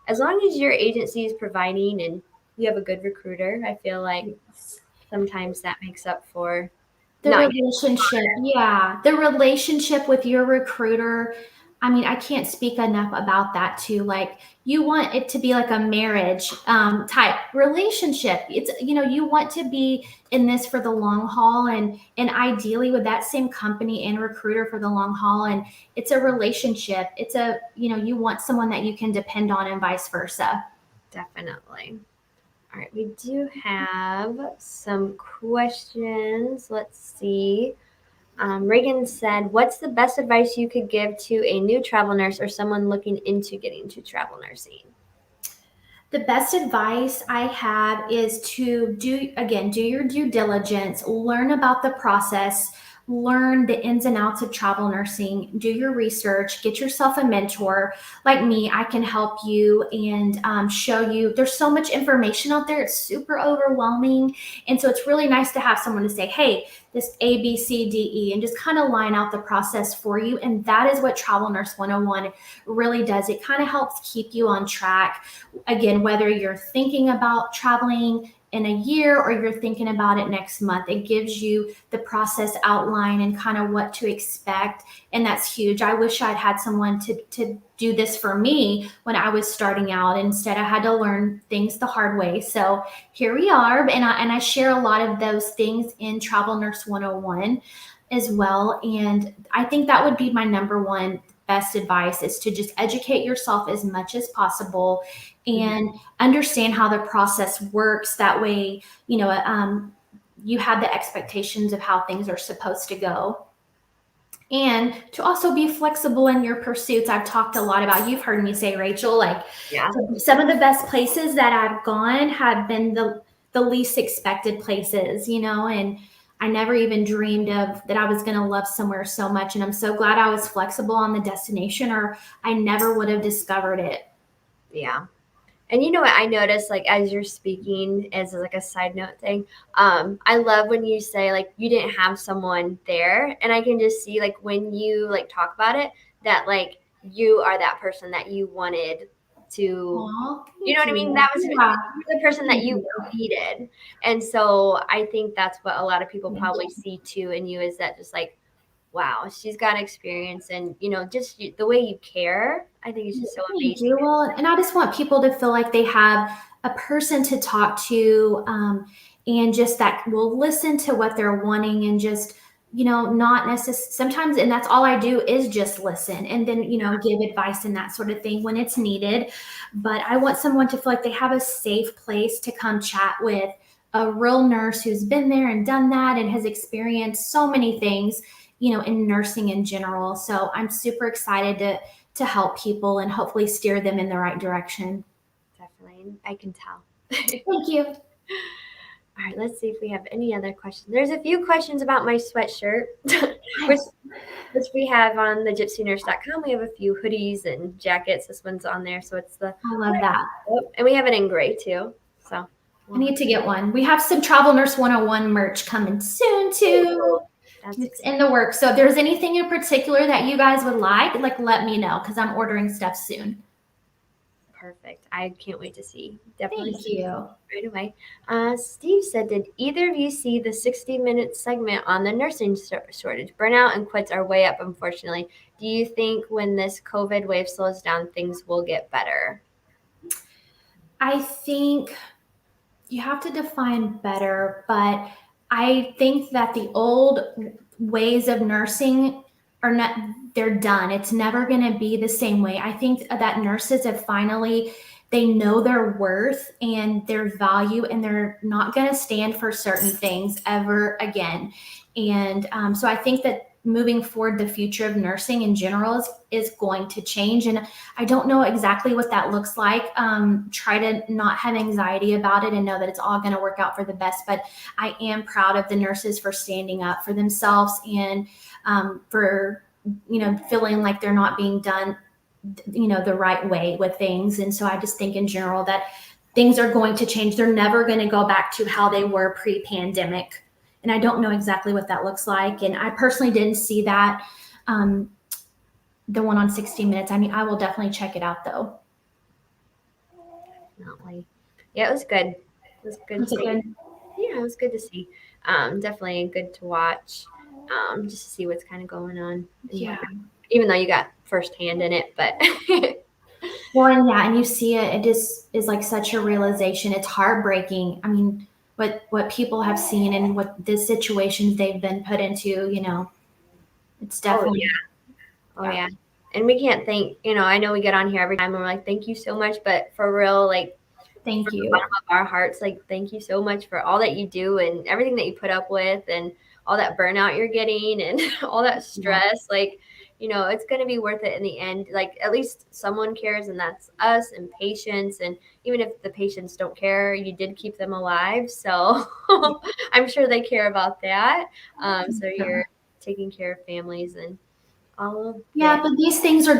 as long as your agency is providing and you have a good recruiter, I feel like sometimes that makes up for The not relationship, yeah. The relationship with your recruiter. I mean, I can't speak enough about that too. Like, you want it to be like a marriage type relationship. It's, you want to be in this for the long haul, and ideally with that same company and recruiter for the long haul. And it's a relationship. It's you want someone that you can depend on and vice versa. definitely. All right, we do have some questions. Let's see. Reagan said, "What's the best advice you could give to a new travel nurse or someone looking into getting to travel nursing?" The best advice I have is to do your due diligence, learn about the process, learn the ins and outs of travel nursing, do your research, get yourself a mentor. Like me, I can help you and show you. There's so much information out there, it's super overwhelming. And so it's really nice to have someone to say, hey, this A, B, C, D, E, and just kind of line out the process for you. And that is what Travel Nurse 101 really does. It kind of helps keep you on track. Again, whether you're thinking about traveling in a year or you're thinking about it next month, it gives you the process outline and kind of what to expect. And that's huge. I wish I'd had someone to do this for me when I was starting out. Instead, I had to learn things the hard way. So here we are. And I share a lot of those things in Travel Nurse 101 as well. And I think that would be my number one best advice, is to just educate yourself as much as possible and understand how the process works. That way, you have the expectations of how things are supposed to go. And to also be flexible in your pursuits. I've talked a lot about, you've heard me say, Rachel, like, Yeah. some of the best places that I've gone have been the least expected places, and I never even dreamed of that I was going to love somewhere so much. And I'm so glad I was flexible on the destination, or I never would have discovered it. Yeah. And you know what I noticed, like, as you're speaking, as like a side note thing, I love when you say, like, you didn't have someone there. And I can just see, like, when you, like, talk about it, that, like, you are that person that you wanted to, Aw, you know what I mean? That was the person that you needed. And so I think that's what a lot of people probably see, too, in you, is that just, like, wow, she's got experience, and just the way you care, I think it's just so amazing. Well, and I just want people to feel like they have a person to talk to, and just that will listen to what they're wanting, and just not necessarily sometimes, and that's all I do is just listen, and then give advice and that sort of thing when it's needed. But I want someone to feel like they have a safe place to come chat with a real nurse who's been there and done that and has experienced so many things in nursing in general. So I'm super excited to help people and hopefully steer them in the right direction. Definitely, I can tell. Thank you. All right, let's see if we have any other questions. There's a few questions about my sweatshirt, which we have on the gypsynurse.com. We have a few hoodies and jackets. This one's on there, so it's I love that. And we have it in gray too. So I need to get one. We have some Travel Nurse 101 merch coming soon too. It's in the works. So if there's anything in particular that you guys would like let me know, because I'm ordering stuff soon. perfect. I can't wait to see. Definitely Thank you. right away. Steve said, did either of you see the 60-minute segment on the nursing shortage? Burnout and quits are way up, unfortunately. Do you think when this COVID wave slows down, things will get better? I think you have to define better, but I think that the old ways of nursing are not, they're done. It's never going to be the same way. I think that nurses have finally, they know their worth and their value, and they're not going to stand for certain things ever again. And so I think that moving forward, the future of nursing in general is going to change. And I don't know exactly what that looks like. Try to not have anxiety about it and know that it's all going to work out for the best. But I am proud of the nurses for standing up for themselves and for, feeling like they're not being done, the right way with things. And so I just think in general that things are going to change. They're never going to go back to how they were pre-pandemic. And I don't know exactly what that looks like. And I personally didn't see that. The one on 60 Minutes. I mean, I will definitely check it out though. Definitely. Yeah, it was good. It was good. Was it good? Yeah, it was good to see. Definitely good to watch. Just to see what's kind of going on. Yeah. Even though you got firsthand in it, but Well, and yeah, and you see it. It just is like such a realization. It's heartbreaking. I mean, what people have seen and what the situations they've been put into. It's definitely. oh yeah. And we can't thank, I know we get on here every time and we're like, thank you so much, but for real, like Thank from the you. bottom of our hearts, like thank you so much for all that you do and everything that you put up with and all that burnout you're getting and all that stress. Like, it's going to be worth it in the end. Like at least someone cares, and that's us, and patients. And even if the patients don't care, you did keep them alive. So I'm sure they care about that. So you're taking care of families and all of Yeah, that. but these things are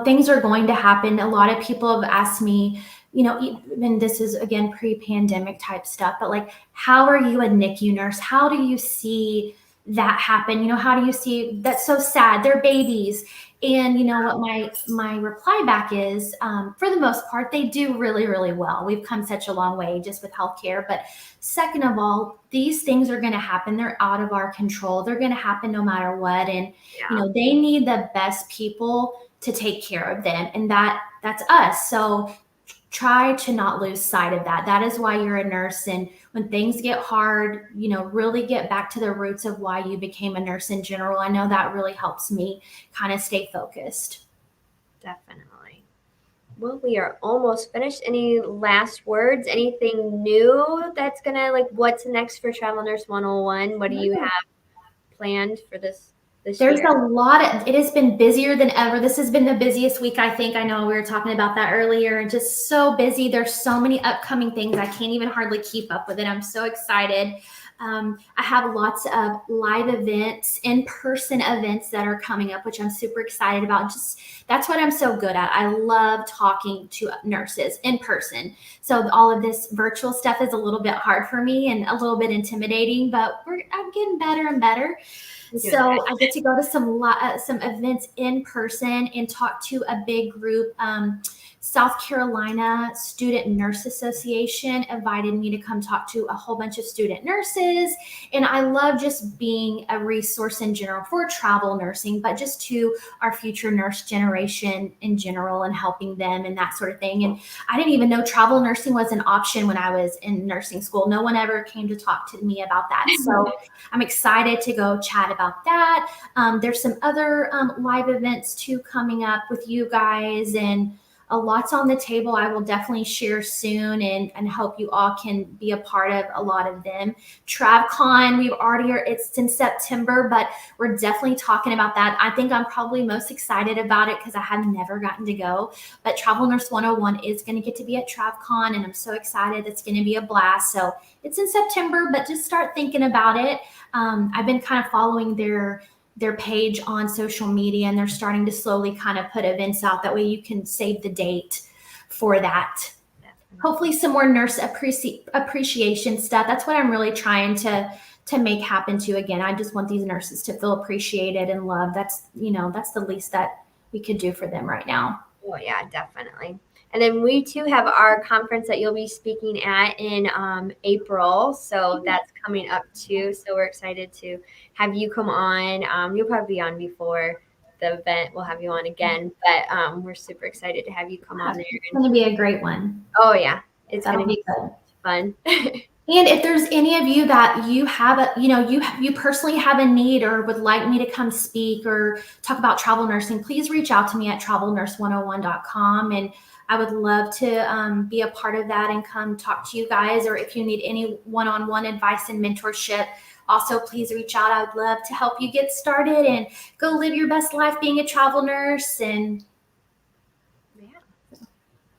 things are going to happen. A lot of people have asked me, even this is again pre-pandemic type stuff, but like, how are you a NICU nurse? How do you see that happen? How do you see that's so sad? They're babies. And you know what my reply back is, for the most part, they do really, really well. We've come such a long way just with healthcare. But second of all, these things are going to happen. They're out of our control. They're going to happen no matter what. And they need the best people to take care of them, and that's us. So try to not lose sight of that. That is why you're a nurse. And when things get hard, really get back to the roots of why you became a nurse in general. I know that really helps me kind of stay focused. Definitely. Well, we are almost finished. Any last words? Anything new that's gonna, like, what's next for Travel Nurse 101? What do you have planned for this There's year? a lot it has been busier than ever. This has been the busiest week, I think. I know we were talking about that earlier, and just so busy. There's so many upcoming things. I can't even hardly keep up with it. I'm so excited. I have lots of live events, in-person events that are coming up, which I'm super excited about. Just that's what I'm so good at. I love talking to nurses in person. So all of this virtual stuff is a little bit hard for me and a little bit intimidating, but I'm getting better and better. So I get to go to some events in person and talk to a big group. South Carolina Student Nurse Association invited me to come talk to a whole bunch of student nurses. And I love just being a resource in general for travel nursing, but just to our future nurse generation in general and helping them and that sort of thing. And I didn't even know travel nursing was an option when I was in nursing school. No one ever came to talk to me about that. So I'm excited to go chat about that. There's some other live events too coming up with you guys, and a lot's on the table. I will definitely share soon and hope you all can be a part of a lot of them. TravCon, it's in September, but we're definitely talking about that. I think I'm probably most excited about it because I have never gotten to go. But Travel Nurse 101 is going to get to be at TravCon, and I'm so excited. It's going to be a blast. So it's in September, but just start thinking about it. I've been kind of following their page on social media, and they're starting to slowly kind of put events out. That way you can save the date for that. Hopefully some more nurse appreciation stuff. That's what I'm really trying to make happen too. Again, I just want these nurses to feel appreciated and loved. That's the least that we could do for them right now. Oh yeah, definitely. And then we too have our conference that you'll be speaking at in April. So that's coming up too. So we're excited to have you come on. You'll probably be on before the event. We'll have you on again, but we're super excited to have you come on there. It's going to be a great one. Oh yeah, it's going That'll to be good. fun. And if there's any of you that you have a, you personally have a need or would like me to come speak or talk about travel nursing, please reach out to me at travelnurse101.com. And I would love to be a part of that and come talk to you guys. Or if you need any one-on-one advice and mentorship, also please reach out. I would love to help you get started and go live your best life being a travel nurse. And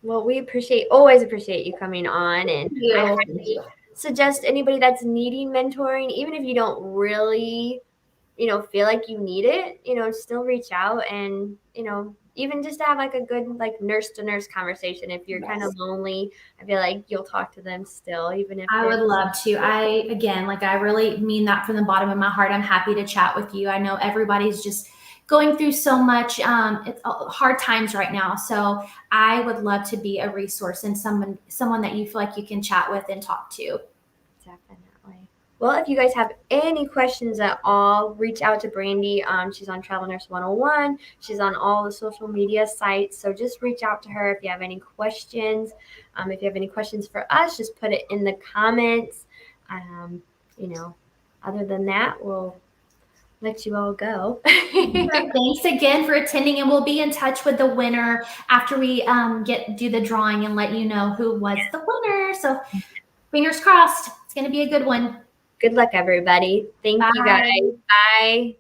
well, we always appreciate you coming on, and I highly suggest anybody that's needing mentoring, even if you don't really, feel like you need it, still reach out and, even just to have like a good like nurse to nurse conversation. If you're kind of lonely, I feel like you'll talk to them still, even if I would love to. I really mean that from the bottom of my heart. I'm happy to chat with you. I know everybody's just going through so much. It's hard times right now. So I would love to be a resource and someone that you feel like you can chat with and talk to. Definitely. Well, if you guys have any questions at all, reach out to Brandy. She's on Travel Nurse 101. She's on all the social media sites. So just reach out to her if you have any questions. If you have any questions for us, just put it in the comments. Other than that, we'll let you all go. Thanks again for attending, and we'll be in touch with the winner after we do the drawing and let you know who was the winner. So fingers crossed. It's going to be a good one. Good luck, everybody. Thank you, guys. Bye.